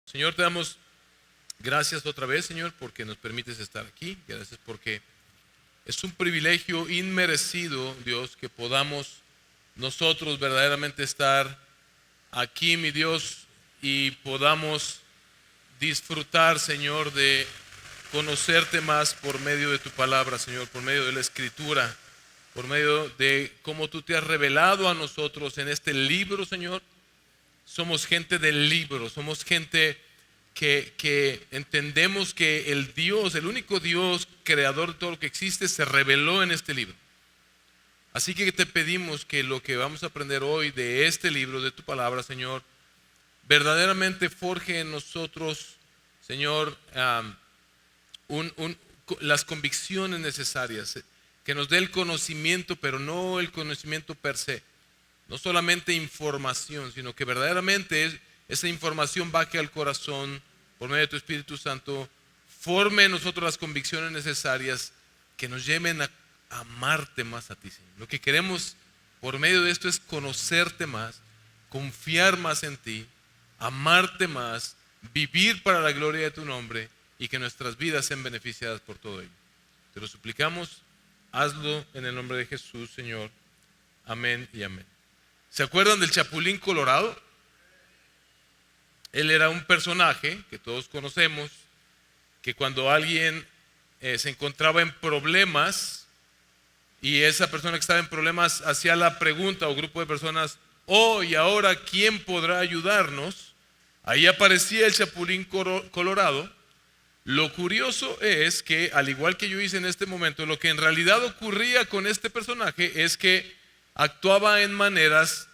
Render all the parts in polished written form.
Señor, te damos gracias otra vez, Señor, porque nos permites estar aquí. Gracias porque es un privilegio inmerecido, Dios, que podamos nosotros verdaderamente estar aquí, mi Dios, y podamos disfrutar, Señor, de conocerte más por medio de tu palabra, Señor, por medio de la Escritura, por medio de cómo tú te has revelado a nosotros en este libro, Señor. Somos gente del libro, somos gente que entendemos que el Dios, el único Dios creador de todo lo que existe, se reveló en este libro. Así que te pedimos que lo que vamos a aprender hoy de este libro, de tu palabra, Señor, verdaderamente forje en nosotros, Señor, las convicciones necesarias, que nos dé el conocimiento, pero no el conocimiento per se. No solamente información, sino que verdaderamente esa información baje al corazón por medio de tu Espíritu Santo, forme en nosotros las convicciones necesarias que nos lleven a amarte más a ti, Señor. Lo que queremos por medio de esto es conocerte más, confiar más en ti, amarte más, vivir para la gloria de tu nombre y que nuestras vidas sean beneficiadas por todo ello. Te lo suplicamos, hazlo en el nombre de Jesús, Señor. Amén y amén. ¿Se acuerdan del Chapulín Colorado? Él era un personaje que todos conocemos, que cuando alguien se encontraba en problemas y esa persona que estaba en problemas hacía la pregunta o grupo de personas, ¿y ahora quién podrá ayudarnos? Ahí aparecía el Chapulín Colorado. Lo curioso es que, al igual que yo hice en este momento, lo que en realidad ocurría con este personaje es que actuaba en maneras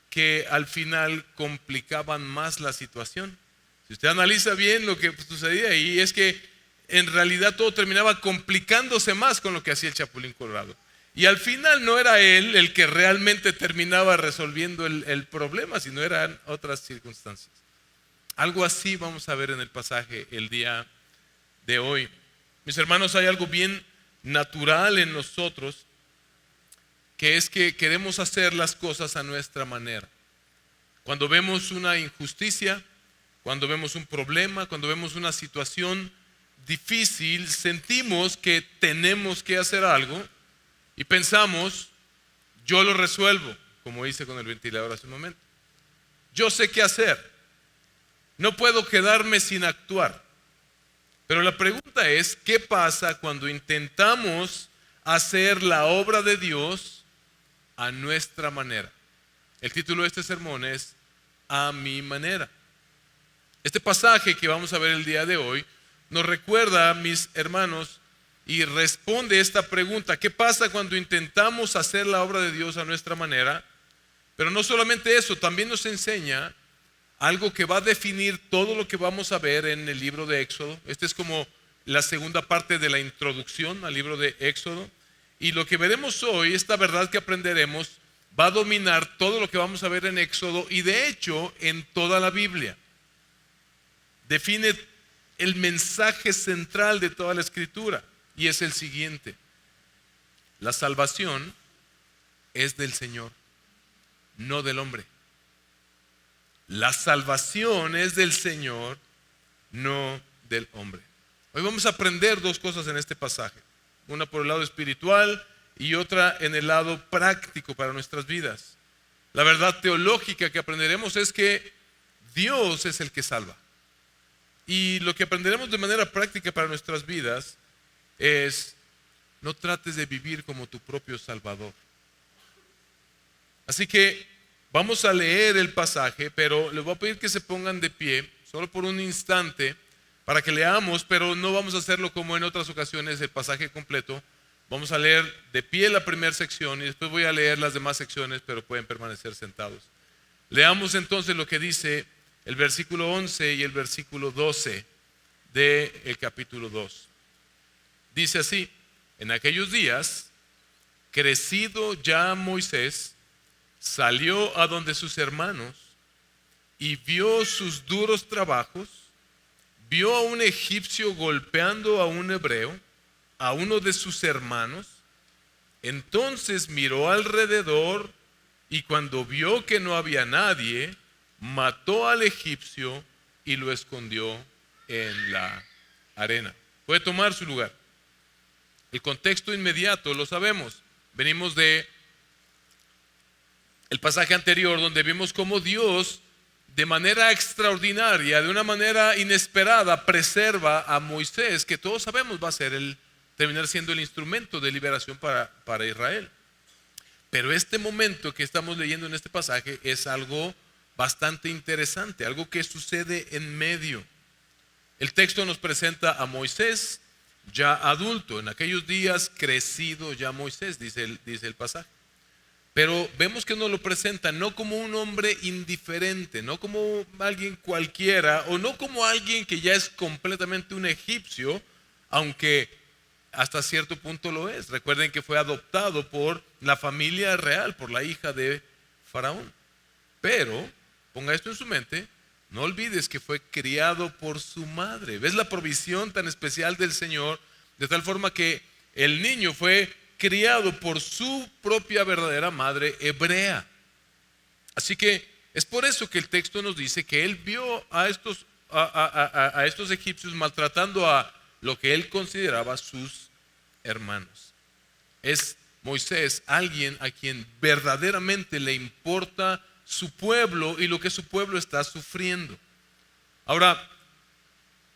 que al final complicaban más la situación. Si usted analiza bien lo que sucedía ahí, es que en realidad todo terminaba complicándose más con lo que hacía el Chapulín Colorado. Y al final no era él el que realmente terminaba resolviendo el problema, sino eran otras circunstancias. Algo así vamos a ver en el pasaje el día de hoy. Mis hermanos, hay algo bien natural en nosotros, que es que queremos hacer las cosas a nuestra manera. Cuando vemos una injusticia, cuando vemos un problema, cuando vemos una situación difícil, sentimos que tenemos que hacer algo y pensamos, yo lo resuelvo, como hice con el ventilador hace un momento. Yo sé qué hacer, no puedo quedarme sin actuar. Pero la pregunta es, ¿qué pasa cuando intentamos hacer la obra de Dios a nuestra manera? El título de este sermón es A mi manera. Este pasaje que vamos a ver el día de hoy nos recuerda, mis hermanos, y responde esta pregunta: ¿qué pasa cuando intentamos hacer la obra de Dios a nuestra manera? Pero no solamente eso, también nos enseña algo que va a definir todo lo que vamos a ver en el libro de Éxodo. Esta es como la segunda parte de la introducción al libro de Éxodo. Y lo que veremos hoy, esta verdad que aprenderemos, va a dominar todo lo que vamos a ver en Éxodo y de hecho en toda la Biblia. Define el mensaje central de toda la Escritura y es el siguiente: la salvación es del Señor, no del hombre. La salvación es del Señor, no del hombre. Hoy vamos a aprender dos cosas en este pasaje. Una por el lado espiritual y otra en el lado práctico para nuestras vidas. La verdad teológica que aprenderemos es que Dios es el que salva. Y lo que aprenderemos de manera práctica para nuestras vidas es: no trates de vivir como tu propio Salvador. Así que vamos a leer el pasaje, pero les voy a pedir que se pongan de pie, solo por un instante, para que leamos, pero no vamos a hacerlo como en otras ocasiones, el pasaje completo. Vamos a leer de pie la primera sección y después voy a leer las demás secciones, pero pueden permanecer sentados. Leamos entonces lo que dice el versículo 11 y el versículo 12 del capítulo 2. Dice así: en aquellos días, crecido ya Moisés, salió a donde sus hermanos y vio sus duros trabajos, vio a un egipcio golpeando a un hebreo, a uno de sus hermanos. Entonces miró alrededor y cuando vio que no había nadie, mató al egipcio y lo escondió en la arena. Puede tomar su lugar. El contexto inmediato lo sabemos. Venimos de el pasaje anterior donde vimos cómo Dios de manera extraordinaria, de una manera inesperada, preserva a Moisés, que todos sabemos va a ser terminar siendo el instrumento de liberación para Israel. Pero este momento que estamos leyendo en este pasaje es algo bastante interesante, algo que sucede en medio. El texto nos presenta a Moisés ya adulto, en aquellos días crecido ya Moisés, dice el pasaje. Pero vemos que nos lo presenta no como un hombre indiferente, no como alguien cualquiera, o no como alguien que ya es completamente un egipcio, aunque hasta cierto punto lo es. Recuerden que fue adoptado por la familia real, por la hija de Faraón. Pero, ponga esto en su mente, no olvides que fue criado por su madre. ¿Ves la provisión tan especial del Señor? De tal forma que el niño fue criado por su propia verdadera madre hebrea. Así que es por eso que el texto nos dice que él vio a estos egipcios maltratando a lo que él consideraba sus hermanos. Es Moisés alguien a quien verdaderamente le importa su pueblo y lo que su pueblo está sufriendo. Ahora,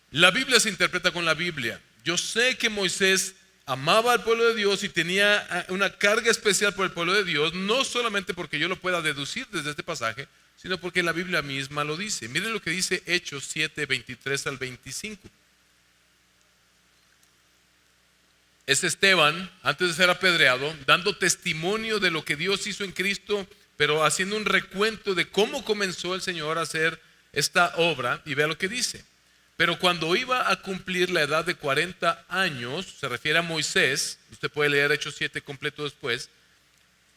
la Biblia se interpreta con la Biblia. Yo sé que Moisés amaba al pueblo de Dios y tenía una carga especial por el pueblo de Dios, no solamente porque yo lo pueda deducir desde este pasaje, sino porque la Biblia misma lo dice. Miren lo que dice Hechos 7, 23 al 25. Es Esteban, antes de ser apedreado, dando testimonio de lo que Dios hizo en Cristo, pero haciendo un recuento de cómo comenzó el Señor a hacer esta obra. Y vea lo que dice. Pero cuando iba a cumplir la edad de 40 años, se refiere a Moisés, usted puede leer Hechos 7 completo después,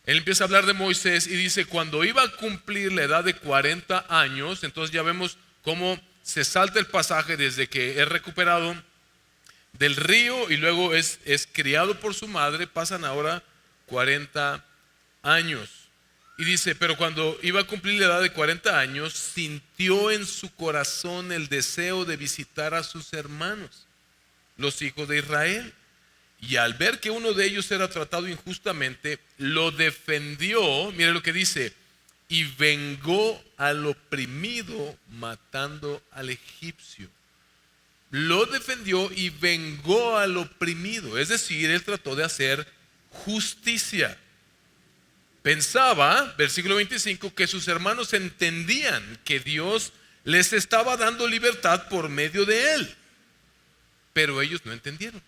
él empieza a hablar de Moisés y dice, cuando iba a cumplir la edad de 40 años, entonces ya vemos cómo se salta el pasaje desde que es recuperado del río y luego es criado por su madre, pasan ahora 40 años. Y dice, pero cuando iba a cumplir la edad de 40 años, sintió en su corazón el deseo de visitar a sus hermanos, los hijos de Israel. Y al ver que uno de ellos era tratado injustamente, lo defendió, mire lo que dice, y vengó al oprimido matando al egipcio. Lo defendió y vengó al oprimido, es decir, él trató de hacer justicia. Pensaba, versículo 25, que sus hermanos entendían que Dios les estaba dando libertad por medio de él. Pero ellos no entendieron.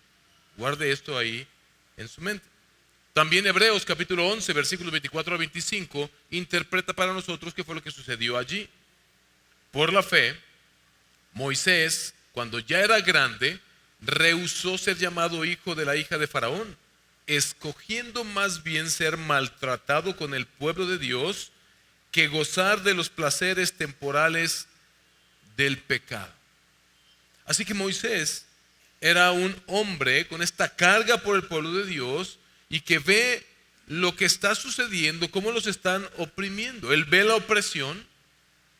Guarde esto ahí en su mente. También Hebreos capítulo 11, versículos 24 a 25, interpreta para nosotros qué fue lo que sucedió allí. Por la fe, Moisés, cuando ya era grande, rehusó ser llamado hijo de la hija de Faraón, escogiendo más bien ser maltratado con el pueblo de Dios que gozar de los placeres temporales del pecado. Así que Moisés era un hombre con esta carga por el pueblo de Dios y que ve lo que está sucediendo, cómo los están oprimiendo. Él ve la opresión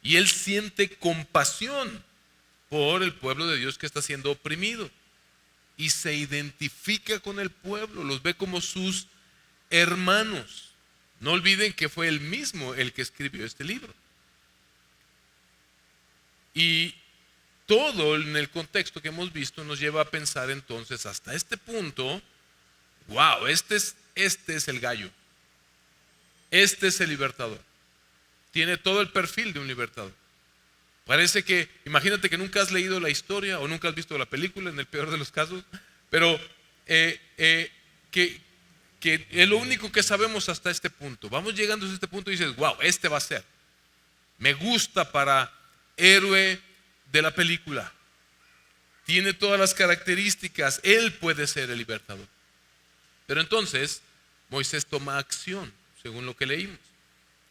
y él siente compasión por el pueblo de Dios que está siendo oprimido. Y se identifica con el pueblo, los ve como sus hermanos. No olviden que fue él mismo el que escribió este libro. Y todo en el contexto que hemos visto nos lleva a pensar entonces hasta este punto, wow, este es el gallo. Este es el libertador. Tiene todo el perfil de un libertador. Parece que, imagínate que nunca has leído la historia o nunca has visto la película, en el peor de los casos, pero que es lo único que sabemos hasta este punto. Vamos llegando a este punto y dices, wow, este va a ser. Me gusta para héroe de la película. Tiene todas las características, él puede ser el libertador. Pero entonces, Moisés toma acción, según lo que leímos.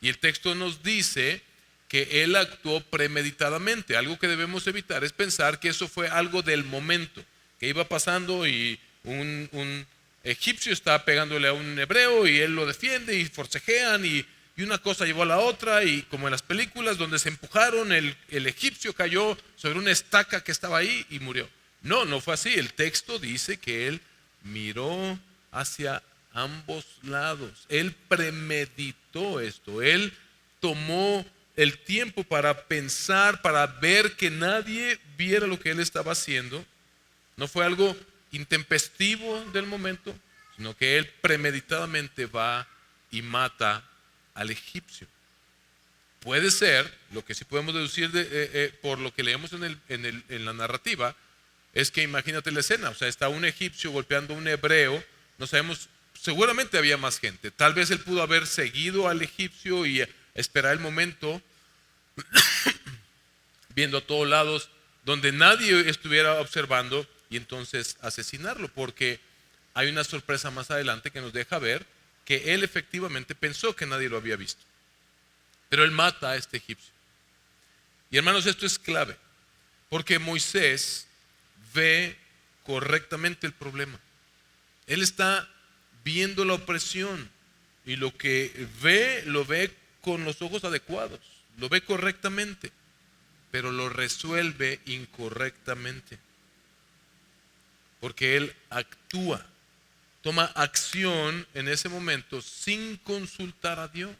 Y el texto nos dice que él actuó premeditadamente. Algo que debemos evitar es pensar que eso fue algo del momento, que iba pasando y un egipcio está pegándole a un hebreo y él lo defiende y forcejean y y una cosa llevó a la otra, y como en las películas donde se empujaron, el egipcio cayó sobre una estaca que estaba ahí y murió. No, no fue así. El texto dice que él miró hacia ambos lados. Él premeditó esto. Él tomó el tiempo para pensar, para ver que nadie viera lo que él estaba haciendo. No fue algo intempestivo del momento, sino que él premeditadamente va y mata al egipcio. Puede ser, lo que sí podemos deducir por lo que leemos en la narrativa, es que imagínate la escena, o sea, está un egipcio golpeando a un hebreo, no sabemos, seguramente había más gente, tal vez él pudo haber seguido al egipcio y esperar el momento, viendo a todos lados, donde nadie estuviera observando, y entonces asesinarlo, porque hay una sorpresa más adelante que nos deja ver que él efectivamente pensó que nadie lo había visto. Pero él mata a este egipcio. Y hermanos, esto es clave, porque Moisés ve correctamente el problema. Él está viendo la opresión y lo que ve, lo ve con los ojos adecuados, lo ve correctamente, pero lo resuelve incorrectamente. Porque él actúa, toma acción en ese momento sin consultar a Dios.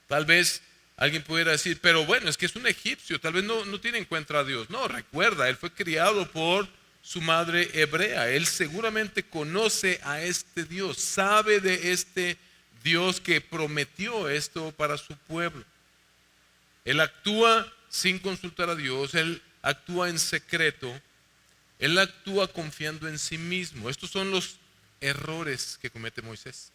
Tal vez alguien pudiera decir, pero bueno, es que es un egipcio, tal vez no tiene en cuenta a Dios. No, recuerda, él fue criado por su madre hebrea. Él seguramente conoce a este Dios, sabe de este Dios que prometió esto para su pueblo. Él actúa sin consultar a Dios, él actúa en secreto. Él actúa confiando en sí mismo. Estos son los errores que comete Moisés.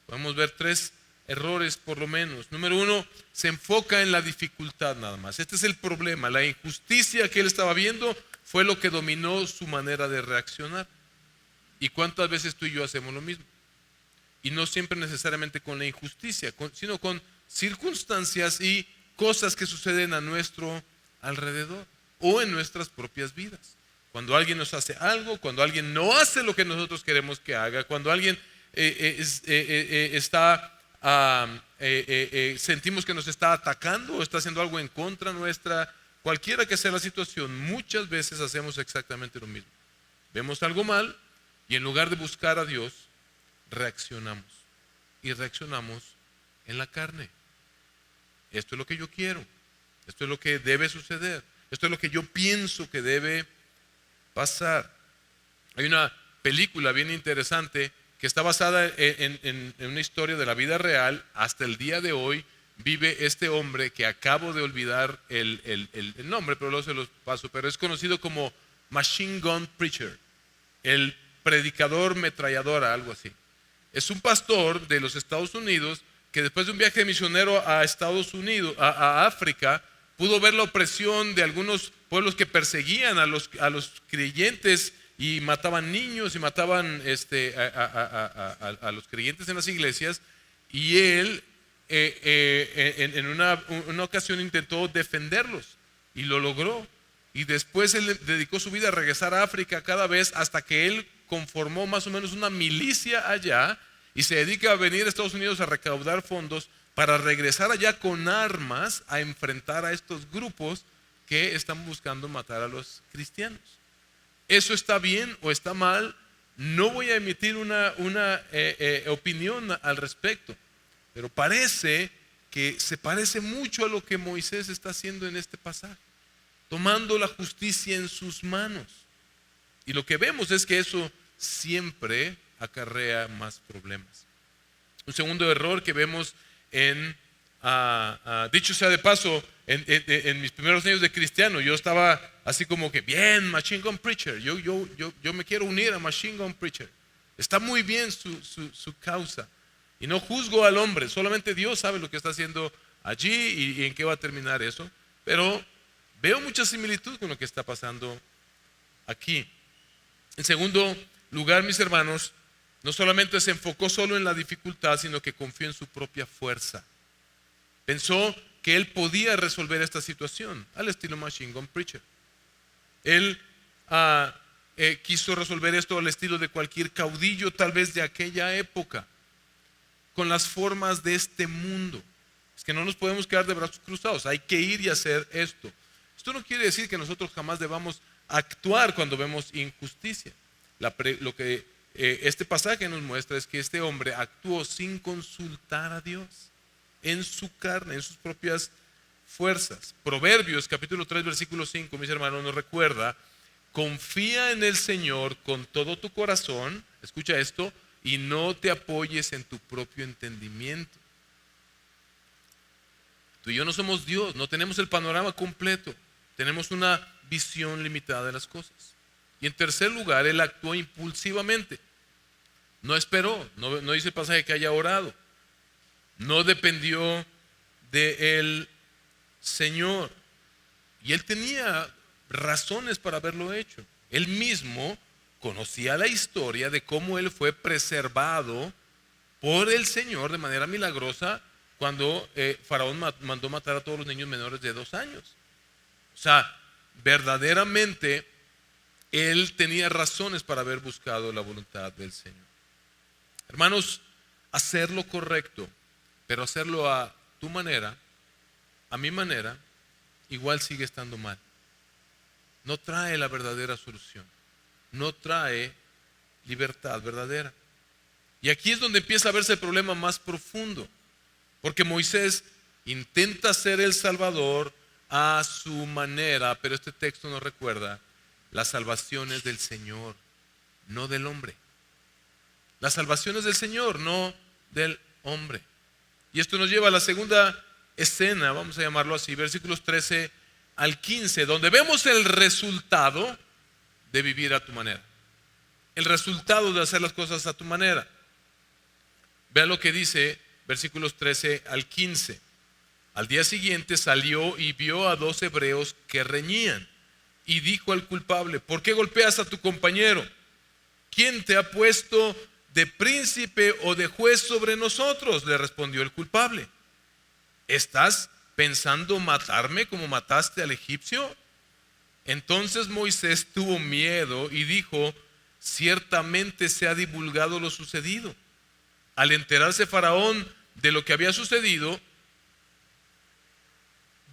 Podemos ver 3 errores por lo menos. Número 1, se enfoca en la dificultad nada más. Este es el problema. La injusticia que él estaba viendo fue lo que dominó su manera de reaccionar. ¿Y cuántas veces tú y yo hacemos lo mismo? Y no siempre necesariamente con la injusticia, sino con circunstancias y cosas que suceden a nuestro alrededor o en nuestras propias vidas. Cuando alguien nos hace algo, cuando alguien no hace lo que nosotros queremos que haga, cuando alguien sentimos que nos está atacando o está haciendo algo en contra nuestra, cualquiera que sea la situación, muchas veces hacemos exactamente lo mismo. Vemos algo mal y en lugar de buscar a Dios, reaccionamos. Y reaccionamos en la carne. Esto es lo que yo quiero. Esto es lo que debe suceder. Esto es lo que yo pienso que debe pasar. Hay una película bien interesante que está basada en una historia de la vida real. Hasta el día de hoy vive este hombre que acabo de olvidar el nombre, pero luego se los paso, pero es conocido como Machine Gun Preacher, el predicador metralladora, algo así. Es un pastor de los Estados Unidos que después de un viaje misionero a Estados Unidos, a África, pudo ver la opresión de algunos pueblos que perseguían a los creyentes y mataban niños y mataban a los creyentes en las iglesias. Y él en una ocasión intentó defenderlos y lo logró. Y después él dedicó su vida a regresar a África cada vez hasta que él conformó más o menos una milicia allá y se dedica a venir a Estados Unidos a recaudar fondos para regresar allá con armas a enfrentar a estos grupos que están buscando matar a los cristianos. ¿Eso está bien o está mal? No voy a emitir una opinión al respecto, pero parece que se parece mucho a lo que Moisés está haciendo en este pasaje, tomando la justicia en sus manos. Y lo que vemos es que eso siempre acarrea más problemas. Un segundo error que vemos dicho sea de paso, en mis primeros años de cristiano, yo estaba así como que, bien, Machine Gun Preacher, yo me quiero unir a Machine Gun Preacher. Está muy bien su causa. Y no juzgo al hombre, solamente Dios sabe lo que está haciendo allí y en qué va a terminar eso. Pero veo mucha similitud con lo que está pasando aquí. En segundo lugar, mis hermanos, no solamente se enfocó solo en la dificultad, sino que confió en su propia fuerza. Pensó que él podía resolver esta situación, al estilo Machine Gun Preacher. Él quiso resolver esto al estilo de cualquier caudillo, tal vez de aquella época. con las formas de este mundo. Es que no nos podemos quedar de brazos cruzados, hay que ir y hacer esto. Esto no quiere decir que nosotros jamás debamos actuar cuando vemos injusticia. Lo que este pasaje nos muestra es que este hombre actuó sin consultar a Dios, en su carne, en sus propias fuerzas. Proverbios capítulo 3 versículo 5, mis hermanos, nos recuerda: confía en el Señor con todo tu corazón, escucha esto, y no te apoyes en tu propio entendimiento. Tú y yo no somos Dios, no tenemos el panorama completo, tenemos una visión limitada de las cosas. Y en tercer lugar, él actuó impulsivamente. No esperó, no dice el pasaje que haya orado. No dependió del Señor. Y él tenía razones para haberlo hecho. Él mismo conocía la historia de cómo él fue preservado por el Señor de manera milagrosa cuando Faraón mandó matar a todos los niños menores de 2 años. O sea, verdaderamente él tenía razones para haber buscado la voluntad del Señor. Hermanos, hacer lo correcto, pero hacerlo a tu manera, a mi manera, igual sigue estando mal. No trae la verdadera solución, no trae libertad verdadera. Y aquí es donde empieza a verse el problema más profundo, porque Moisés intenta ser el Salvador a su manera, pero este texto nos recuerda: la salvación es del Señor, no del hombre. La salvación es del Señor, no del hombre. Y esto nos lleva a la segunda escena, vamos a llamarlo así, versículos 13 al 15, donde vemos el resultado de vivir a tu manera. El resultado de hacer las cosas a tu manera. Vean lo que dice versículos 13 al 15. Al día siguiente salió y vio a 2 hebreos que reñían, y dijo al culpable: ¿por qué golpeas a tu compañero? ¿Quién te ha puesto de príncipe o de juez sobre nosotros? Le respondió el culpable. ¿Estás pensando matarme como mataste al egipcio? Entonces Moisés tuvo miedo y dijo: ciertamente se ha divulgado lo sucedido. Al enterarse Faraón de lo que había sucedido,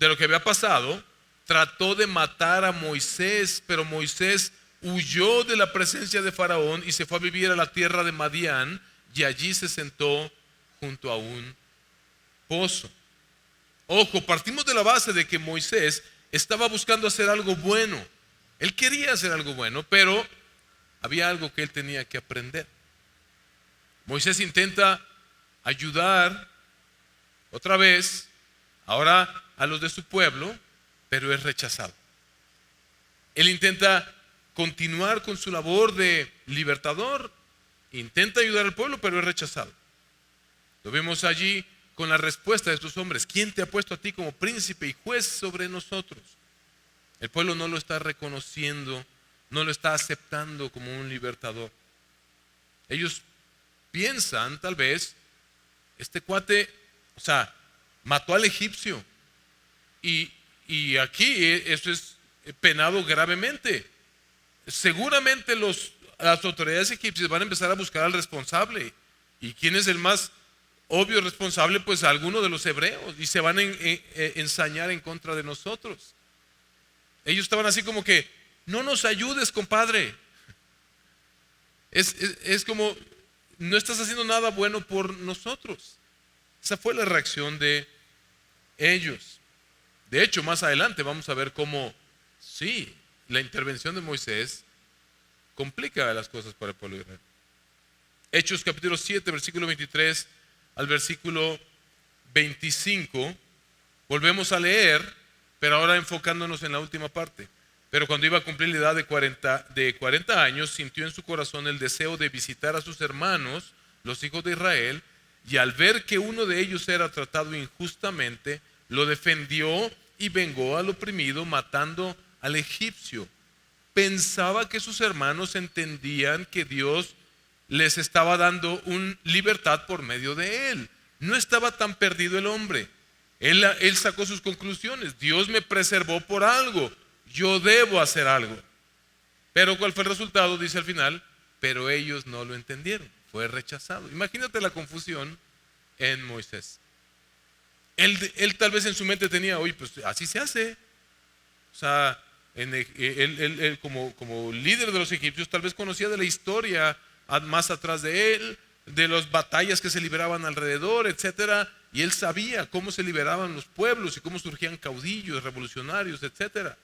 de lo que había pasado, trató de matar a Moisés, pero Moisés huyó de la presencia de Faraón y se fue a vivir a la tierra de Madián, y allí se sentó junto a un pozo. Ojo, partimos de la base de que Moisés estaba buscando hacer algo bueno. Él quería hacer algo bueno, pero había algo que él tenía que aprender. Moisés intenta ayudar otra vez, ahora a los de su pueblo, pero es rechazado. Él intenta continuar con su labor de libertador, intenta ayudar al pueblo, pero es rechazado. Lo vemos allí con la respuesta de estos hombres: ¿quién te ha puesto a ti como príncipe y juez sobre nosotros? El pueblo no lo está reconociendo, no lo está aceptando como un libertador. Ellos piensan, tal vez, este cuate, mató al egipcio, y aquí esto es penado gravemente. Seguramente las autoridades egipcias van a empezar a buscar al responsable. ¿Y quién es el más obvio responsable? Pues alguno de los hebreos, y se van a ensañar en contra de nosotros. Ellos estaban así como que: no nos ayudes, compadre. Es como: no estás haciendo nada bueno por nosotros. Esa fue la reacción de ellos. De hecho, más adelante vamos a ver cómo sí, la intervención de Moisés complica las cosas para el pueblo de Israel. Hechos capítulo 7, versículo 23 al versículo 25. Volvemos a leer, pero ahora enfocándonos en la última parte. Pero cuando iba a cumplir la edad de 40 años, sintió en su corazón el deseo de visitar a sus hermanos, los hijos de Israel, y al ver que uno de ellos era tratado injustamente, lo defendió y vengó al oprimido, matando al egipcio. Pensaba que sus hermanos entendían que Dios les estaba dando una libertad por medio de él. No estaba tan perdido el hombre. Él sacó sus conclusiones: Dios me preservó por algo, yo debo hacer algo. Pero ¿cuál fue el resultado? Dice al final: pero ellos no lo entendieron, fue rechazado. Imagínate la confusión en Moisés. Él tal vez en su mente tenía, oye, pues así se hace. O sea, él como líder de los egipcios tal vez conocía de la historia más atrás de él, de las batallas que se libraban alrededor, etcétera, y él sabía cómo se liberaban los pueblos y cómo surgían caudillos, revolucionarios, etcétera.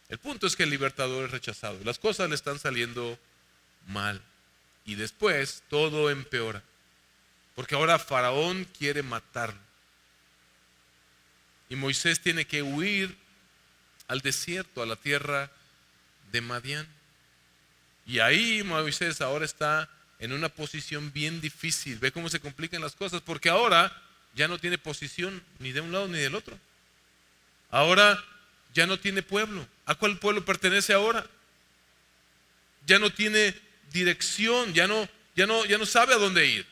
El punto es que el libertador es rechazado, las cosas le están saliendo mal y después todo empeora, porque ahora Faraón quiere matarlo y Moisés tiene que huir al desierto, a la tierra de Madián. Y ahí Moisés ahora está en una posición bien difícil. Ve cómo se complican las cosas, porque ahora ya no tiene posición ni de un lado ni del otro. Ahora ya no tiene pueblo. ¿A cuál pueblo pertenece ahora? Ya no tiene dirección, ya no sabe a dónde ir.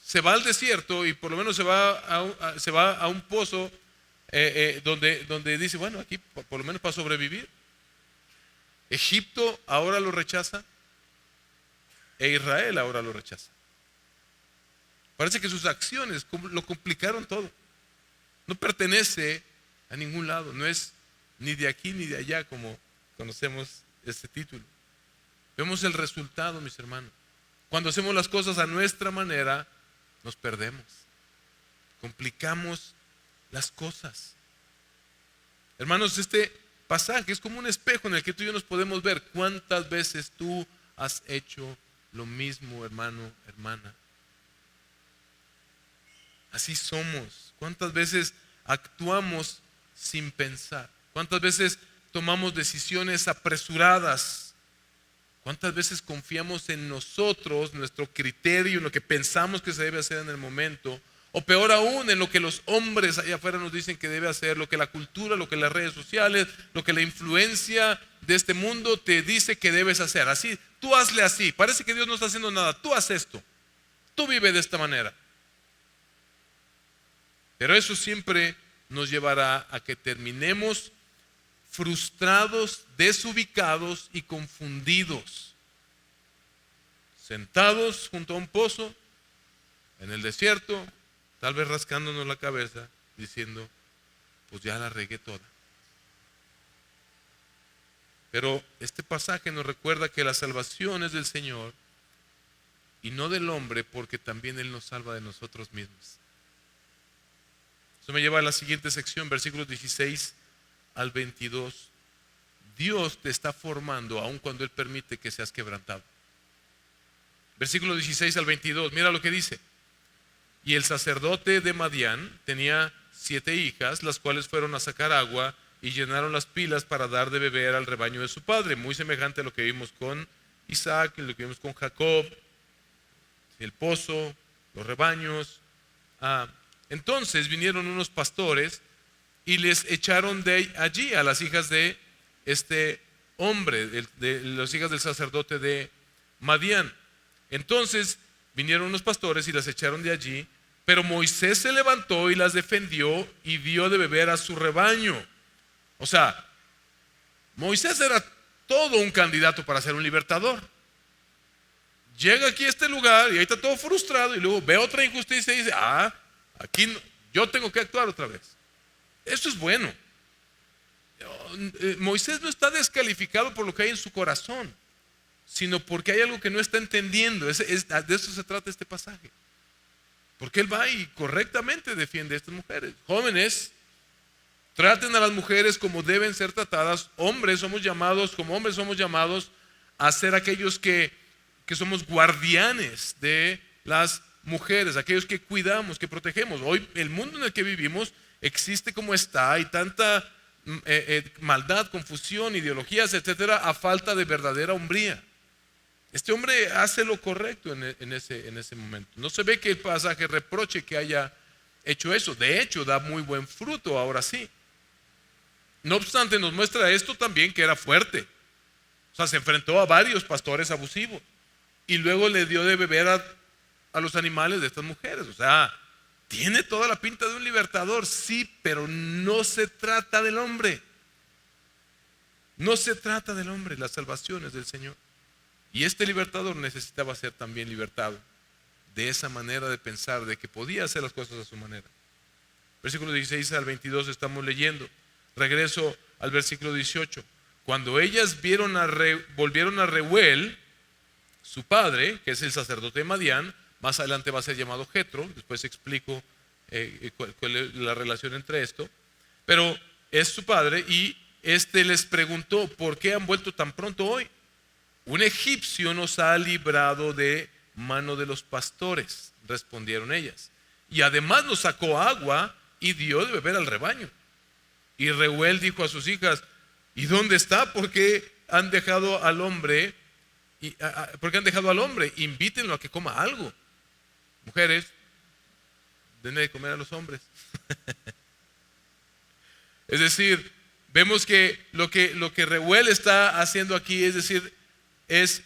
Se va al desierto y por lo menos se va a un pozo donde dice, bueno, aquí por lo menos para sobrevivir. Egipto ahora lo rechaza e Israel ahora lo rechaza. Parece que sus acciones lo complicaron todo. No pertenece a ningún lado, no es ni de aquí ni de allá como conocemos este título. Vemos el resultado, mis hermanos. Cuando hacemos las cosas a nuestra manera, nos perdemos. Complicamos las cosas. Hermanos, este pasaje es como un espejo en el que tú y yo nos podemos ver. ¿Cuántas veces tú has hecho lo mismo, hermano, hermana? Así somos. ¿Cuántas veces actuamos sin pensar? ¿Cuántas veces tomamos decisiones apresuradas? ¿Cuántas veces confiamos en nosotros, nuestro criterio, en lo que pensamos que se debe hacer en el momento? O peor aún, en lo que los hombres allá afuera nos dicen que debe hacer, lo que la cultura, lo que las redes sociales, lo que la influencia de este mundo te dice que debes hacer. Así, tú hazle así. Parece que Dios no está haciendo nada. Tú haz esto. Tú vive de esta manera. Pero eso siempre nos llevará a que terminemos frustrados, desubicados y confundidos. Sentados junto a un pozo, en el desierto, tal vez rascándonos la cabeza, diciendo, pues ya la regué toda. Pero este pasaje nos recuerda que la salvación es del Señor y no del hombre, porque también Él nos salva de nosotros mismos. Eso me lleva a la siguiente sección, versículos 16 al 22. Dios te está formando aun cuando Él permite que seas quebrantado. Versículos 16 al 22, mira lo que dice. Y el sacerdote de Madián tenía 7 hijas, las cuales fueron a sacar agua y llenaron las pilas para dar de beber al rebaño de su padre. Muy semejante a lo que vimos con Isaac, lo que vimos con Jacob, el pozo, los rebaños. Entonces vinieron unos pastores y les echaron de allí a las hijas de este hombre, de las hijas del sacerdote de Madián. Entonces vinieron unos pastores y las echaron de allí, pero Moisés se levantó y las defendió y dio de beber a su rebaño. O sea, Moisés era todo un candidato para ser un libertador. Llega aquí a este lugar y ahí está todo frustrado y luego ve otra injusticia y dice, aquí no, yo tengo que actuar otra vez. Eso es bueno. Moisés no está descalificado por lo que hay en su corazón, sino porque hay algo que no está entendiendo. De eso se trata este pasaje. Porque él va y correctamente defiende a estas mujeres. Jóvenes, traten a las mujeres como deben ser tratadas. Hombres somos llamados a ser aquellos que somos guardianes de las mujeres, aquellos que cuidamos, que protegemos. Hoy el mundo en el que vivimos existe como está, hay tanta maldad, confusión, ideologías, etcétera, a falta de verdadera hombría. Este hombre hace lo correcto en ese momento. No se ve que el pasaje reproche que haya hecho eso. De hecho, da muy buen fruto, ahora sí. No obstante, nos muestra esto también que era fuerte. O sea, se enfrentó a varios pastores abusivos y luego le dio de beber a los animales de estas mujeres. O sea, tiene toda la pinta de un libertador, sí, pero no se trata del hombre. No se trata del hombre, la salvación es del Señor. Y este libertador necesitaba ser también libertado de esa manera de pensar, de que podía hacer las cosas a su manera. Versículo 16 al 22 estamos leyendo. Regreso al versículo 18. Cuando ellas volvieron a Reuel, su padre, que es el sacerdote de Madián, más adelante va a ser llamado Jetro, después explico cuál es la relación entre esto, pero es su padre, y este les preguntó: ¿por qué han vuelto tan pronto hoy? Un egipcio nos ha librado de mano de los pastores, respondieron ellas, y además nos sacó agua y dio de beber al rebaño. Y Reuel dijo a sus hijas: ¿y dónde está? ¿Por qué han dejado al hombre? Invítenlo a que coma algo. Mujeres, denle de comer a los hombres. Es decir, vemos que lo que Reuel está haciendo aquí, es decir,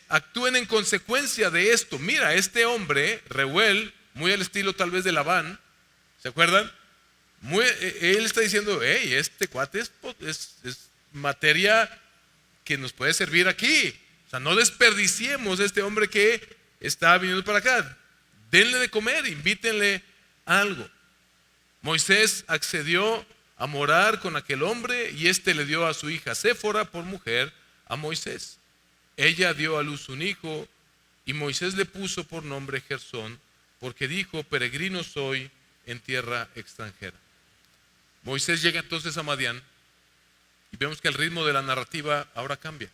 actúen en consecuencia de esto. Mira, este hombre, Reuel, muy al estilo tal vez de Labán, ¿se acuerdan? Él está diciendo: hey, este cuate es materia que nos puede servir aquí. O sea, no desperdiciemos a este hombre que está viniendo para acá. Denle de comer, invítenle algo. Moisés accedió a morar con aquel hombre, y éste le dio a su hija Séfora por mujer a Moisés. Ella dio a luz un hijo, y Moisés le puso por nombre Gersón, porque dijo: peregrino soy en tierra extranjera. Moisés llega entonces a Madián, y vemos que el ritmo de la narrativa ahora cambia.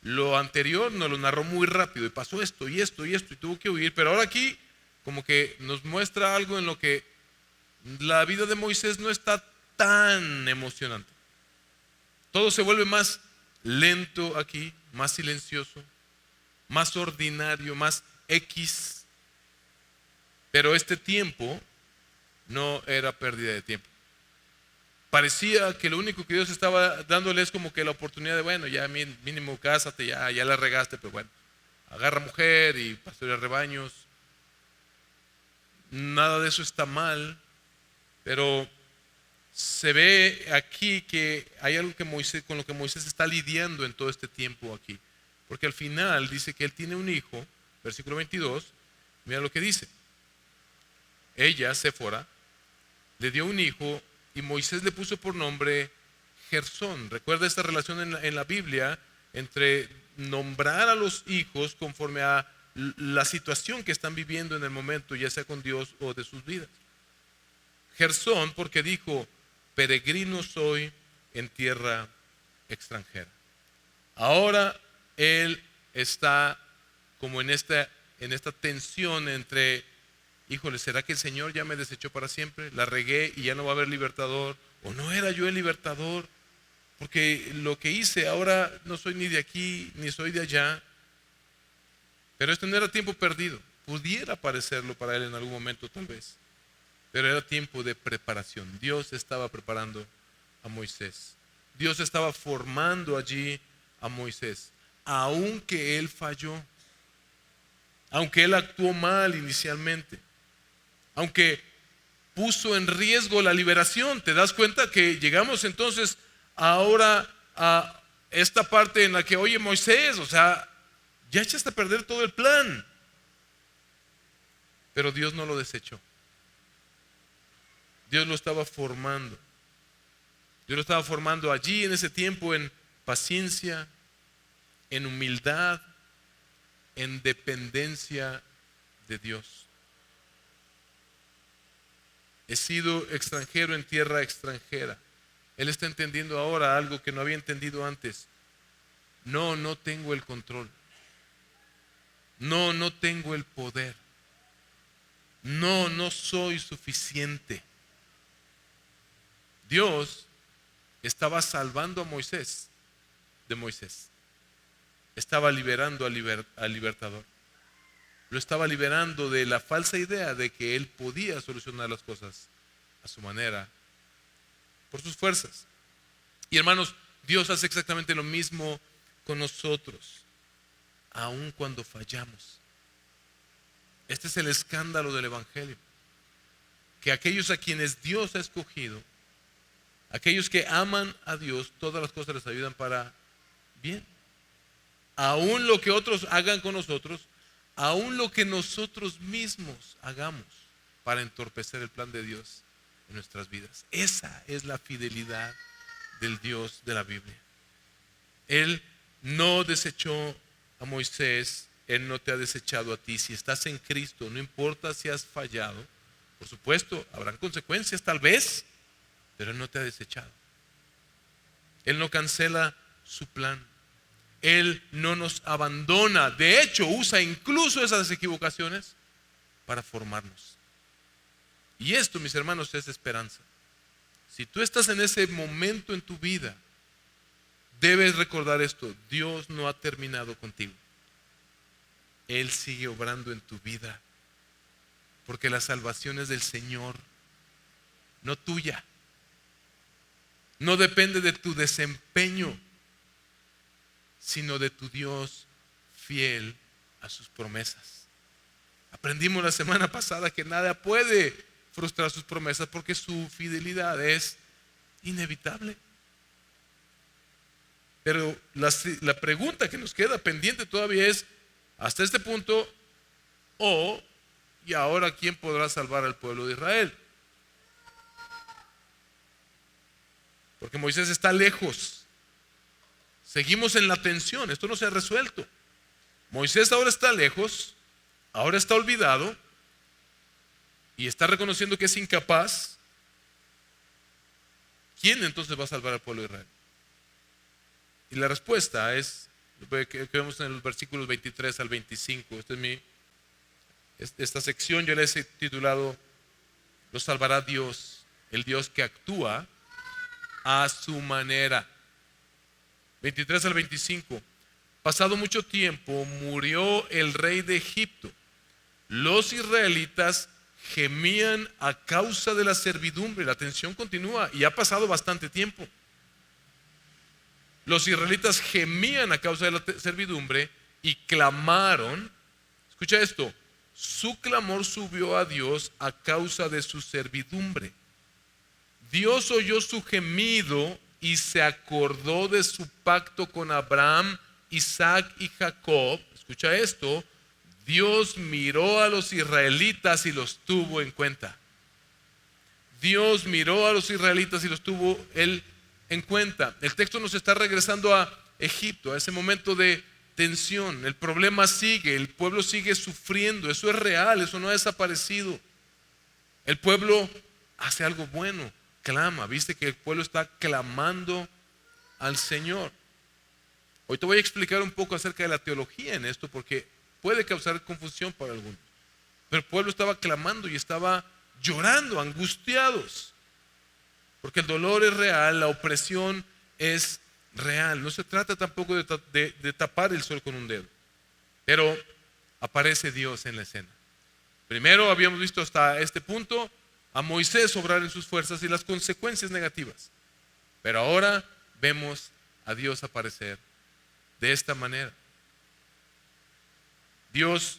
Lo anterior nos lo narró muy rápido, y pasó esto y esto y esto, y tuvo que huir, pero ahora aquí como que nos muestra algo en lo que la vida de Moisés no está tan emocionante. Todo se vuelve más lento aquí, más silencioso, más ordinario, más X. Pero este tiempo no era pérdida de tiempo. Parecía que lo único que Dios estaba dándole es como que la oportunidad de: bueno, ya mínimo cásate, ya la regaste, pero bueno, agarra mujer y pastorea rebaños. Nada de eso está mal, pero se ve aquí que hay algo con lo que Moisés está lidiando en todo este tiempo aquí. Porque al final dice que él tiene un hijo, versículo 22, mira lo que dice. Ella, Séfora, le dio un hijo, y Moisés le puso por nombre Gersón. Recuerda esta relación en la Biblia entre nombrar a los hijos conforme a la situación que están viviendo en el momento, ya sea con Dios o de sus vidas. Gersón, porque dijo: peregrino soy en tierra extranjera. Ahora él está como en esta tensión entre: híjole, ¿será que el Señor ya me desechó para siempre? La regué y ya no va a haber libertador. ¿O no era yo el libertador? Porque lo que hice ahora no soy ni de aquí ni soy de allá. Pero esto no era tiempo perdido. Pudiera parecerlo para él en algún momento tal vez, pero era tiempo de preparación. Dios estaba preparando a Moisés. Dios estaba formando allí a Moisés. Aunque él falló, aunque él actuó mal inicialmente, aunque puso en riesgo la liberación. ¿Te das cuenta que llegamos entonces ahora a esta parte en la que: oye, Moisés, o sea, ya echaste a perder todo el plan? Pero Dios no lo desechó. Dios lo estaba formando. Dios lo estaba formando allí en ese tiempo en paciencia, en humildad, en dependencia de Dios. He sido extranjero en tierra extranjera. Él está entendiendo ahora algo que no había entendido antes. No tengo el control. No tengo el poder. No soy suficiente. Dios estaba salvando a Moisés de Moisés. Estaba liberando al libertador. Lo estaba liberando de la falsa idea de que él podía solucionar las cosas a su manera, por sus fuerzas. Y hermanos, Dios hace exactamente lo mismo con nosotros, aun cuando fallamos. Este es el escándalo del Evangelio, que aquellos a quienes Dios ha escogido, aquellos que aman a Dios, todas las cosas les ayudan para bien. Aún lo que otros hagan con nosotros, aún lo que nosotros mismos hagamos para entorpecer el plan de Dios en nuestras vidas. Esa es la fidelidad del Dios de la Biblia. Él no desechó a Moisés, Él no te ha desechado a ti. Si estás en Cristo, no importa si has fallado, por supuesto, habrán consecuencias tal vez, pero Él no te ha desechado. Él no cancela su plan. Él no nos abandona. De hecho, usa incluso esas equivocaciones para formarnos. Y esto, mis hermanos, es esperanza. Si tú estás en ese momento en tu vida, debes recordar esto: Dios no ha terminado contigo. Él sigue obrando en tu vida, porque la salvación es del Señor, no tuya. No depende de tu desempeño, sino de tu Dios fiel a sus promesas. Aprendimos la semana pasada que nada puede frustrar sus promesas porque su fidelidad es inevitable. Pero la pregunta que nos queda pendiente todavía es: hasta este punto, y ahora, ¿quién podrá salvar al pueblo de Israel? Porque Moisés está lejos. Seguimos en la tensión, esto no se ha resuelto. Moisés ahora está lejos, ahora está olvidado y está reconociendo que es incapaz. ¿Quién entonces va a salvar al pueblo de Israel? Y la respuesta es lo que vemos en los versículos 23 al 25. Esta sección yo les he titulado: lo salvará Dios, el Dios que actúa a su manera. 23 al 25. Pasado mucho tiempo, murió el rey de Egipto. Los israelitas gemían a causa de la servidumbre. La tensión continúa y ha pasado bastante tiempo. Los israelitas gemían a causa de la servidumbre y clamaron. Escucha esto: su clamor subió a Dios a causa de su servidumbre. Dios oyó su gemido y se acordó de su pacto con Abraham, Isaac y Jacob. Escucha esto: Dios miró a los israelitas y los tuvo en cuenta. Dios miró a los israelitas y los tuvo él en cuenta. El texto nos está regresando a Egipto, a ese momento de tensión. El problema sigue, el pueblo sigue sufriendo. Eso es real, eso no ha desaparecido. El pueblo hace algo bueno, clama. Viste que el pueblo está clamando al Señor. Hoy te voy a explicar un poco acerca de la teología en esto, porque puede causar confusión para algunos. Pero el pueblo estaba clamando y estaba llorando, angustiados, porque el dolor es real, la opresión es real. No se trata tampoco de tapar el sol con un dedo, pero aparece Dios en la escena. Primero habíamos visto hasta este punto a Moisés obrar en sus fuerzas y las consecuencias negativas, pero ahora vemos a Dios aparecer de esta manera. Dios,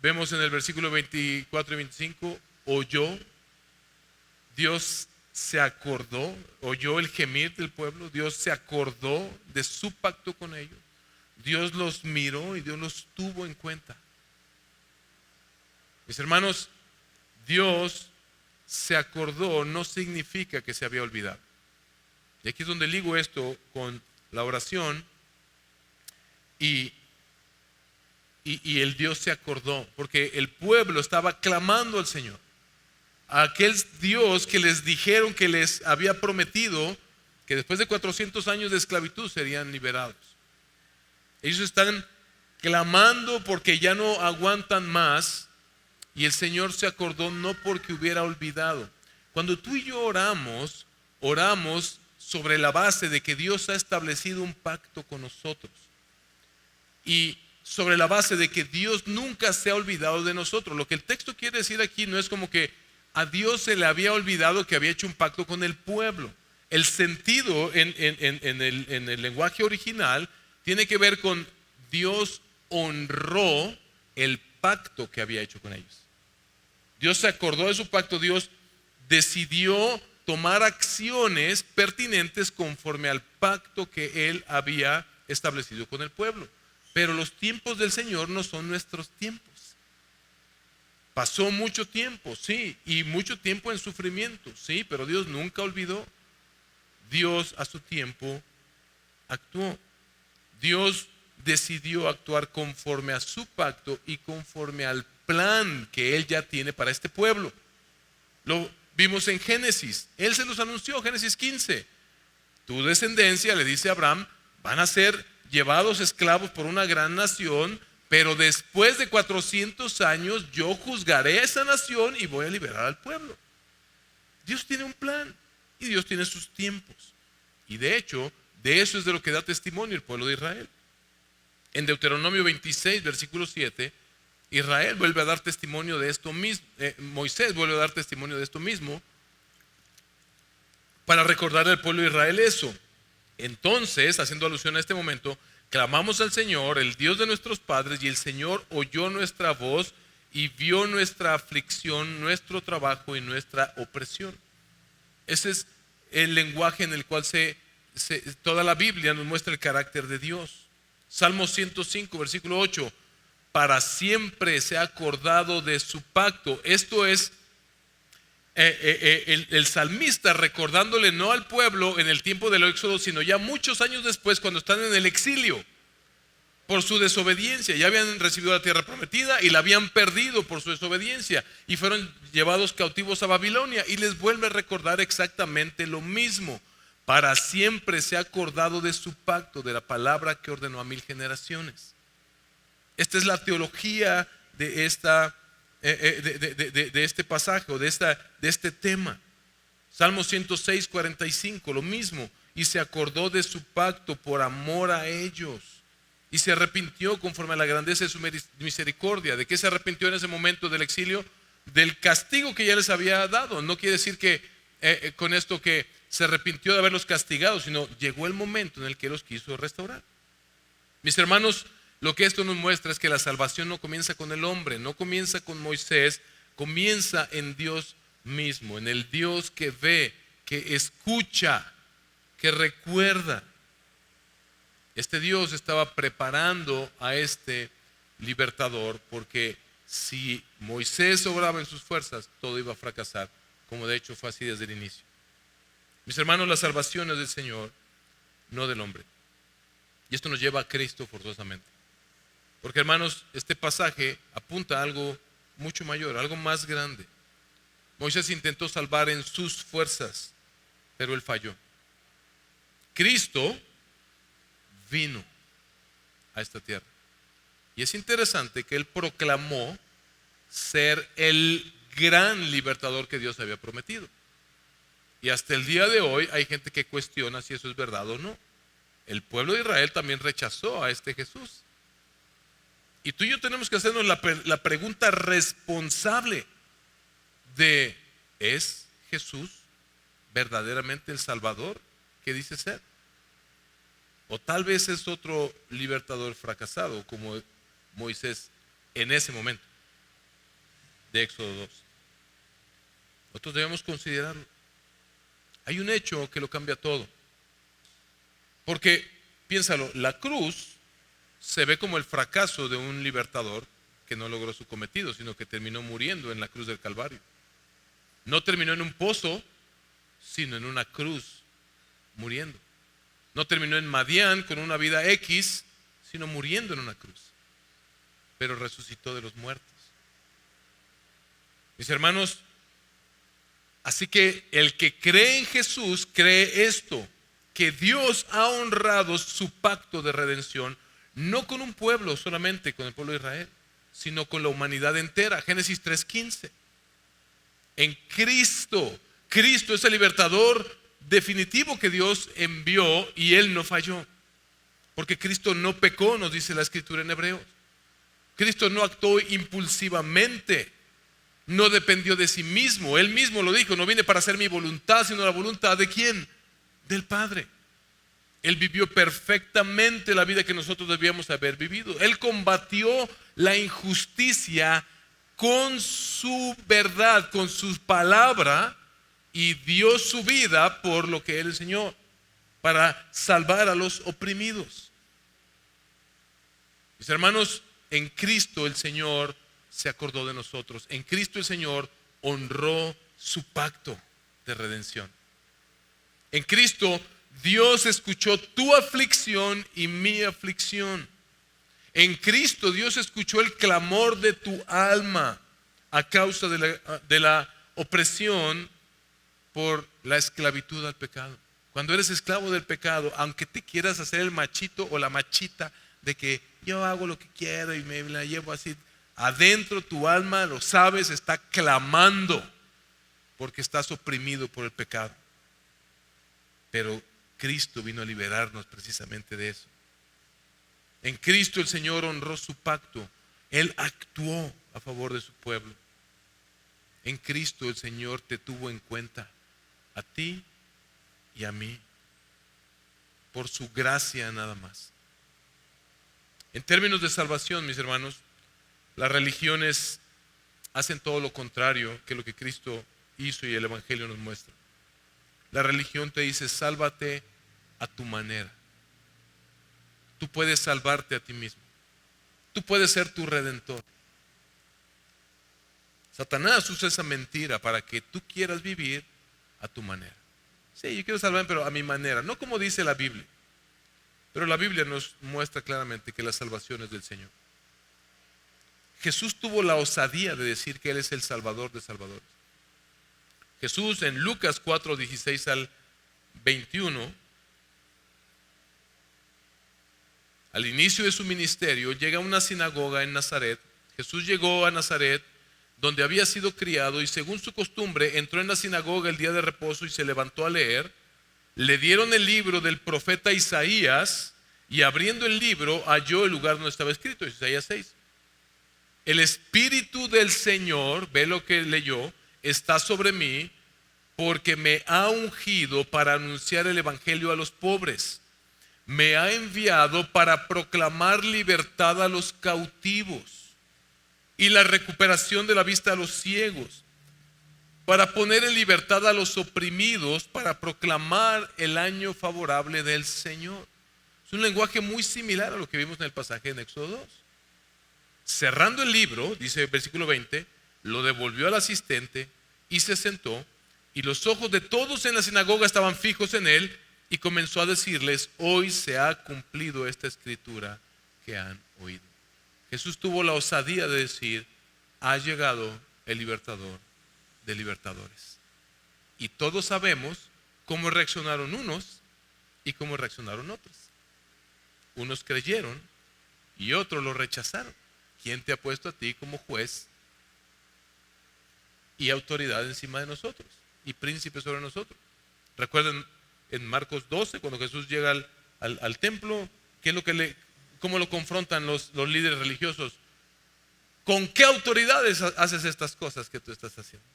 vemos en el versículo 24 y 25, oyó. Dios se acordó, oyó el gemir del pueblo. Dios se acordó de su pacto con ellos. Dios los miró y Dios los tuvo en cuenta. Mis hermanos, Dios se acordó no significa que se había olvidado. Y aquí es donde ligo esto con la oración y el Dios se acordó, porque el pueblo estaba clamando al Señor, a aquel Dios que les dijeron que les había prometido que después de 400 años de esclavitud serían liberados. Ellos están clamando porque ya no aguantan más, y el Señor se acordó no porque hubiera olvidado. Cuando tú y yo oramos sobre la base de que Dios ha establecido un pacto con nosotros, y sobre la base de que Dios nunca se ha olvidado de nosotros. Lo que el texto quiere decir aquí no es como que a Dios se le había olvidado que había hecho un pacto con el pueblo. El sentido en el lenguaje original tiene que ver con Dios honró el pacto que había hecho con ellos. Dios se acordó de su pacto. Dios decidió tomar acciones pertinentes conforme al pacto que Él había establecido con el pueblo. Pero los tiempos del Señor no son nuestros tiempos. Pasó mucho tiempo, sí, y mucho tiempo en sufrimiento, sí, pero Dios nunca olvidó. Dios a su tiempo actuó. Dios decidió actuar conforme a su pacto y conforme al plan que Él ya tiene para este pueblo. Lo vimos en Génesis. Él se los anunció, Génesis 15. Tu descendencia, le dice a Abraham, van a ser llevados esclavos por una gran nación, pero después de 400 años yo juzgaré a esa nación y voy a liberar al pueblo. Dios tiene un plan y Dios tiene sus tiempos. Y de hecho, de eso es de lo que da testimonio el pueblo de Israel. En Deuteronomio 26, versículo 7, Israel vuelve a dar testimonio de esto mismo. Moisés vuelve a dar testimonio de esto mismo para recordar al pueblo de Israel eso. Entonces, haciendo alusión a este momento, clamamos al Señor, el Dios de nuestros padres, y el Señor oyó nuestra voz y vio nuestra aflicción, nuestro trabajo y nuestra opresión. Ese es el lenguaje en el cual toda la Biblia nos muestra el carácter de Dios. Salmo 105, versículo 8, para siempre se ha acordado de su pacto. Esto es el salmista recordándole no al pueblo en el tiempo del éxodo, sino ya muchos años después, cuando están en el exilio por su desobediencia. Ya habían recibido la tierra prometida y la habían perdido por su desobediencia y fueron llevados cautivos a Babilonia, y les vuelve a recordar exactamente lo mismo. Para siempre se ha acordado de su pacto, de la palabra que ordenó a 1000 generaciones. Esta es la teología de este pasaje o de este tema. Salmo 106, 45, lo mismo. Y se acordó de su pacto por amor a ellos, y se arrepintió conforme a la grandeza de su misericordia. ¿De qué se arrepintió en ese momento del exilio? Del castigo que ya les había dado. No quiere decir que con esto que se arrepintió de haberlos castigado, sino llegó el momento en el que los quiso restaurar. Mis hermanos, lo que esto nos muestra es que la salvación no comienza con el hombre, no comienza con Moisés, comienza en Dios mismo, en el Dios que ve, que escucha, que recuerda. Este Dios estaba preparando a este libertador, porque si Moisés obraba en sus fuerzas, todo iba a fracasar, como de hecho fue así desde el inicio. Mis hermanos, la salvación es del Señor, no del hombre. Y esto nos lleva a Cristo forzosamente. Porque, hermanos, este pasaje apunta a algo mucho mayor, algo más grande. Moisés intentó salvar en sus fuerzas, pero él falló. Cristo vino a esta tierra. Y es interesante que él proclamó ser el gran libertador que Dios había prometido. Y hasta el día de hoy hay gente que cuestiona si eso es verdad o no. El pueblo de Israel también rechazó a este Jesús. Y tú y yo tenemos que hacernos la pregunta responsable de: ¿es Jesús verdaderamente el Salvador que dice ser? O tal vez es otro libertador fracasado, como Moisés en ese momento de Éxodo 2. Nosotros debemos considerarlo. Hay un hecho que lo cambia todo. Porque, piénsalo, la cruz se ve como el fracaso de un libertador que no logró su cometido, sino que terminó muriendo en la cruz del Calvario. No terminó en un pozo, sino en una cruz, muriendo. No terminó en Madián con una vida X, sino muriendo en una cruz. Pero resucitó de los muertos. Mis hermanos, así que el que cree en Jesús cree esto: que Dios ha honrado su pacto de redención, no con un pueblo solamente, con el pueblo de Israel, sino con la humanidad entera. Génesis 3:15. En Cristo, Cristo es el libertador definitivo que Dios envió, y Él no falló. Porque Cristo no pecó, nos dice la Escritura en Hebreos. Cristo no actuó impulsivamente, no dependió de sí mismo. Él mismo lo dijo: no vine para hacer mi voluntad, sino la voluntad ¿de quién? Del Padre. Él vivió perfectamente la vida que nosotros debíamos haber vivido. Él combatió la injusticia con su verdad, con su palabra, y dio su vida por lo que Él enseñó, para salvar a los oprimidos. Mis hermanos, en Cristo el Señor se acordó de nosotros. En Cristo el Señor honró su pacto de redención. En Cristo Dios escuchó tu aflicción y mi aflicción. En Cristo Dios escuchó el clamor de tu alma a causa de la opresión por la esclavitud al pecado. Cuando eres esclavo del pecado, aunque te quieras hacer el machito o la machita de que yo hago lo que quiero y me la llevo así, adentro tu alma, lo sabes, está clamando porque estás oprimido por el pecado. Pero Cristo vino a liberarnos precisamente de eso. En Cristo el Señor honró su pacto. Él actuó a favor de su pueblo. En Cristo el Señor te tuvo en cuenta, a ti y a mí, por su gracia nada más. En términos de salvación, mis hermanos, las religiones hacen todo lo contrario que lo que Cristo hizo y el Evangelio nos muestra. La religión te dice, sálvate a tu manera. Tú puedes salvarte a ti mismo. Tú puedes ser tu redentor. Satanás usa esa mentira para que tú quieras vivir a tu manera. Sí, yo quiero salvarme, pero a mi manera, no como dice la Biblia. Pero la Biblia nos muestra claramente que la salvación es del Señor. Jesús tuvo la osadía de decir que Él es el Salvador de salvadores. Jesús en Lucas 4, 16 al 21, al inicio de su ministerio, llega a una sinagoga en Nazaret. Jesús llegó a Nazaret, donde había sido criado, y según su costumbre, entró en la sinagoga el día de reposo y se levantó a leer. Le dieron el libro del profeta Isaías, y abriendo el libro halló el lugar donde estaba escrito, Isaías 6. El Espíritu del Señor, ve lo que leyó, está sobre mí, porque me ha ungido para anunciar el evangelio a los pobres. Me ha enviado para proclamar libertad a los cautivos y la recuperación de la vista a los ciegos, para poner en libertad a los oprimidos, para proclamar el año favorable del Señor. Es un lenguaje muy similar a lo que vimos en el pasaje en Éxodo 2. Cerrando el libro, dice el versículo 20, lo devolvió al asistente y se sentó, y los ojos de todos en la sinagoga estaban fijos en él, y comenzó a decirles, hoy se ha cumplido esta escritura que han oído. Jesús tuvo la osadía de decir, ha llegado el libertador de libertadores. Y todos sabemos cómo reaccionaron unos y cómo reaccionaron otros. Unos creyeron y otros lo rechazaron. ¿Quién te ha puesto a ti como juez y autoridad encima de nosotros y príncipe sobre nosotros? Recuerden en Marcos 12, cuando Jesús llega al templo, ¿qué es lo que cómo lo confrontan los líderes religiosos? ¿Con qué autoridades haces estas cosas que tú estás haciendo?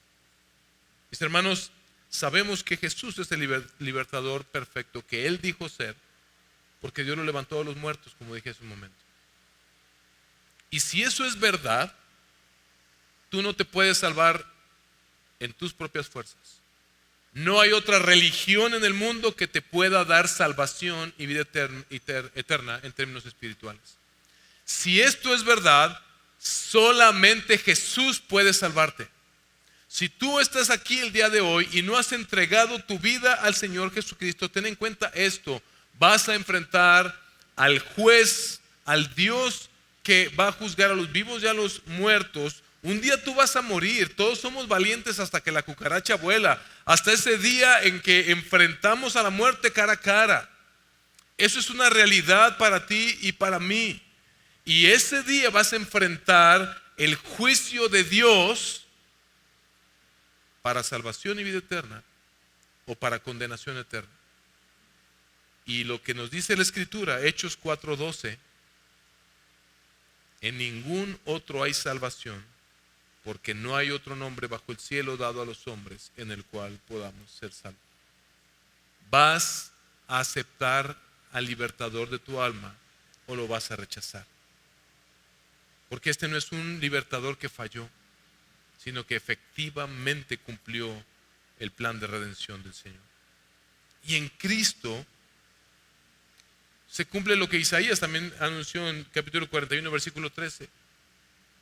Mis hermanos, sabemos que Jesús es el libertador perfecto que Él dijo ser, porque Dios lo levantó de los muertos, como dije hace un momento. Y si eso es verdad, tú no te puedes salvar en tus propias fuerzas. No hay otra religión en el mundo que te pueda dar salvación y vida eterna en términos espirituales. Si esto es verdad, solamente Jesús puede salvarte. Si tú estás aquí el día de hoy y no has entregado tu vida al Señor Jesucristo, ten en cuenta esto: vas a enfrentar al juez, al Dios que va a juzgar a los vivos y a los muertos. Un día tú vas a morir. Todos somos valientes hasta que la cucaracha vuela, hasta ese día en que enfrentamos a la muerte cara a cara. Eso es una realidad para ti y para mí. Y ese día vas a enfrentar el juicio de Dios para salvación y vida eterna o para condenación eterna. Y lo que nos dice la Escritura, Hechos 4:12, en ningún otro hay salvación, porque no hay otro nombre bajo el cielo dado a los hombres en el cual podamos ser salvos. ¿Vas a aceptar al libertador de tu alma o lo vas a rechazar? Porque este no es un libertador que falló, sino que efectivamente cumplió el plan de redención del Señor. Y en Cristo se cumple lo que Isaías también anunció en capítulo 41, versículo 13.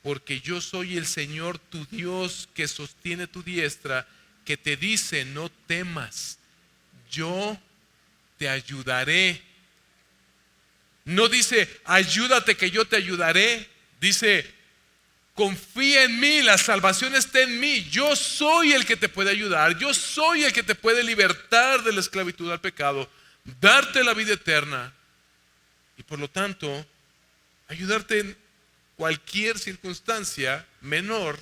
Porque yo soy el Señor tu Dios que sostiene tu diestra, que te dice: no temas, yo te ayudaré. No dice: ayúdate que yo te ayudaré. Dice: confía en mí, la salvación está en mí. Yo soy el que te puede ayudar. Yo soy el que te puede libertar de la esclavitud al pecado, darte la vida eterna y por lo tanto ayudarte en cualquier circunstancia menor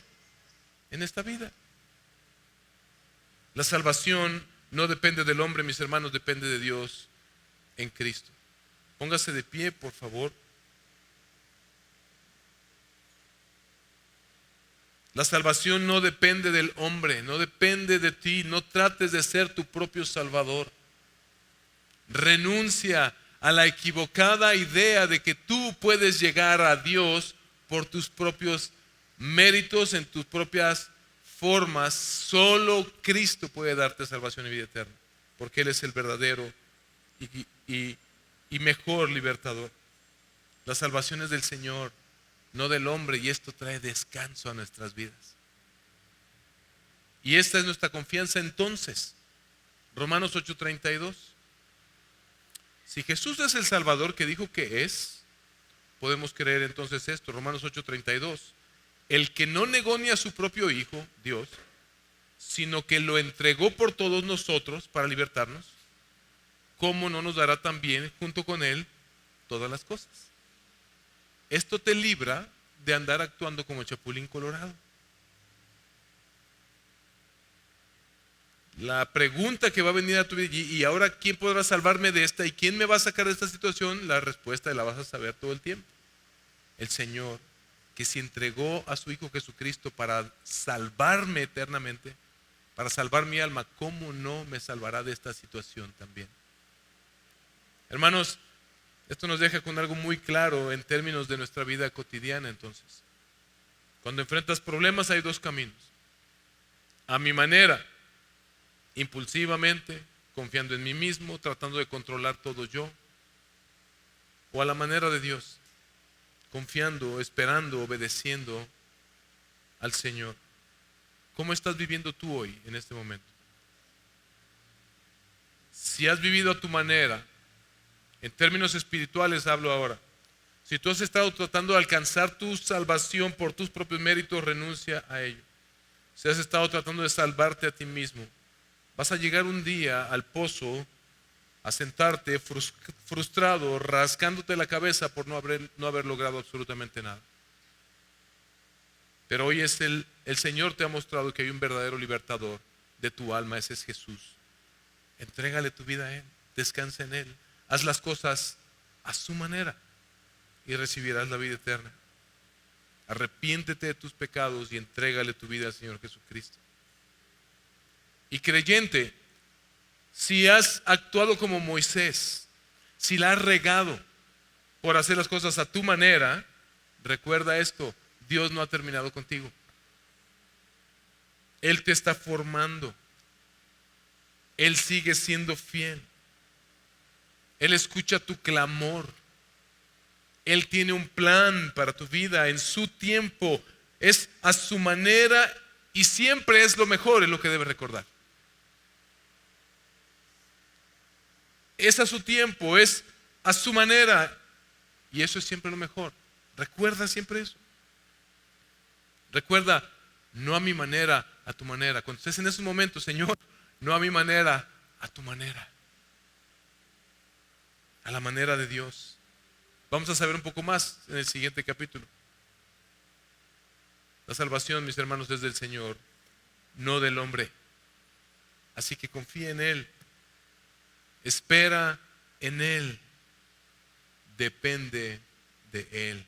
en esta vida. La salvación no depende del hombre, mis hermanos, depende de Dios en Cristo. Póngase de pie, por favor. La salvación no depende del hombre, no depende de ti. No trates de ser tu propio salvador. Renuncia a la equivocada idea de que tú puedes llegar a Dios por tus propios méritos, en tus propias formas. Solo Cristo puede darte salvación y vida eterna, porque Él es el verdadero y mejor libertador. La salvación es del Señor, no del hombre, y esto trae descanso a nuestras vidas. Y esta es nuestra confianza entonces. Romanos 8:32. Si Jesús es el Salvador que dijo que es, podemos creer entonces esto. Romanos 8:32. El que no negó ni a su propio Hijo, Dios, sino que lo entregó por todos nosotros para libertarnos, ¿cómo no nos dará también junto con Él todas las cosas? Esto te libra de andar actuando como chapulín colorado. La pregunta que va a venir a tu vida: ¿y ahora quién podrá salvarme de esta? ¿Y quién me va a sacar de esta situación? La respuesta la vas a saber todo el tiempo. El Señor, que se entregó a su Hijo Jesucristo para salvarme eternamente, para salvar mi alma, ¿cómo no me salvará de esta situación también? Hermanos, esto nos deja con algo muy claro en términos de nuestra vida cotidiana entonces. Cuando enfrentas problemas hay dos caminos: a mi manera, impulsivamente, confiando en mí mismo, tratando de controlar todo yo, o a la manera de Dios, confiando, esperando, obedeciendo al Señor. ¿Cómo estás viviendo tú hoy, en este momento? Si has vivido a tu manera, en términos espirituales hablo ahora, si tú has estado tratando de alcanzar tu salvación por tus propios méritos, renuncia a ello. Si has estado tratando de salvarte a ti mismo, vas a llegar un día al pozo, a sentarte frustrado, rascándote la cabeza por no haber logrado absolutamente nada. Pero hoy el Señor te ha mostrado que hay un verdadero libertador de tu alma, ese es Jesús. Entrégale tu vida a Él, descansa en Él, haz las cosas a su manera y recibirás la vida eterna. Arrepiéntete de tus pecados y entrégale tu vida al Señor Jesucristo. Y creyente, si has actuado como Moisés, si la has regado por hacer las cosas a tu manera, recuerda esto: Dios no ha terminado contigo. Él te está formando. Él sigue siendo fiel. Él escucha tu clamor. Él tiene un plan para tu vida en su tiempo. Es a su manera y siempre es lo mejor, es lo que debes recordar. Es a su tiempo, es a su manera y eso es siempre lo mejor. Recuerda siempre eso. Recuerda, no a mi manera, a tu manera. Cuando estés en esos momentos, Señor, no a mi manera, a tu manera. A la manera de Dios. Vamos a saber un poco más en el siguiente capítulo. La salvación, mis hermanos, es del Señor, no del hombre. Así que confía en Él. Espera en Él. Depende de Él.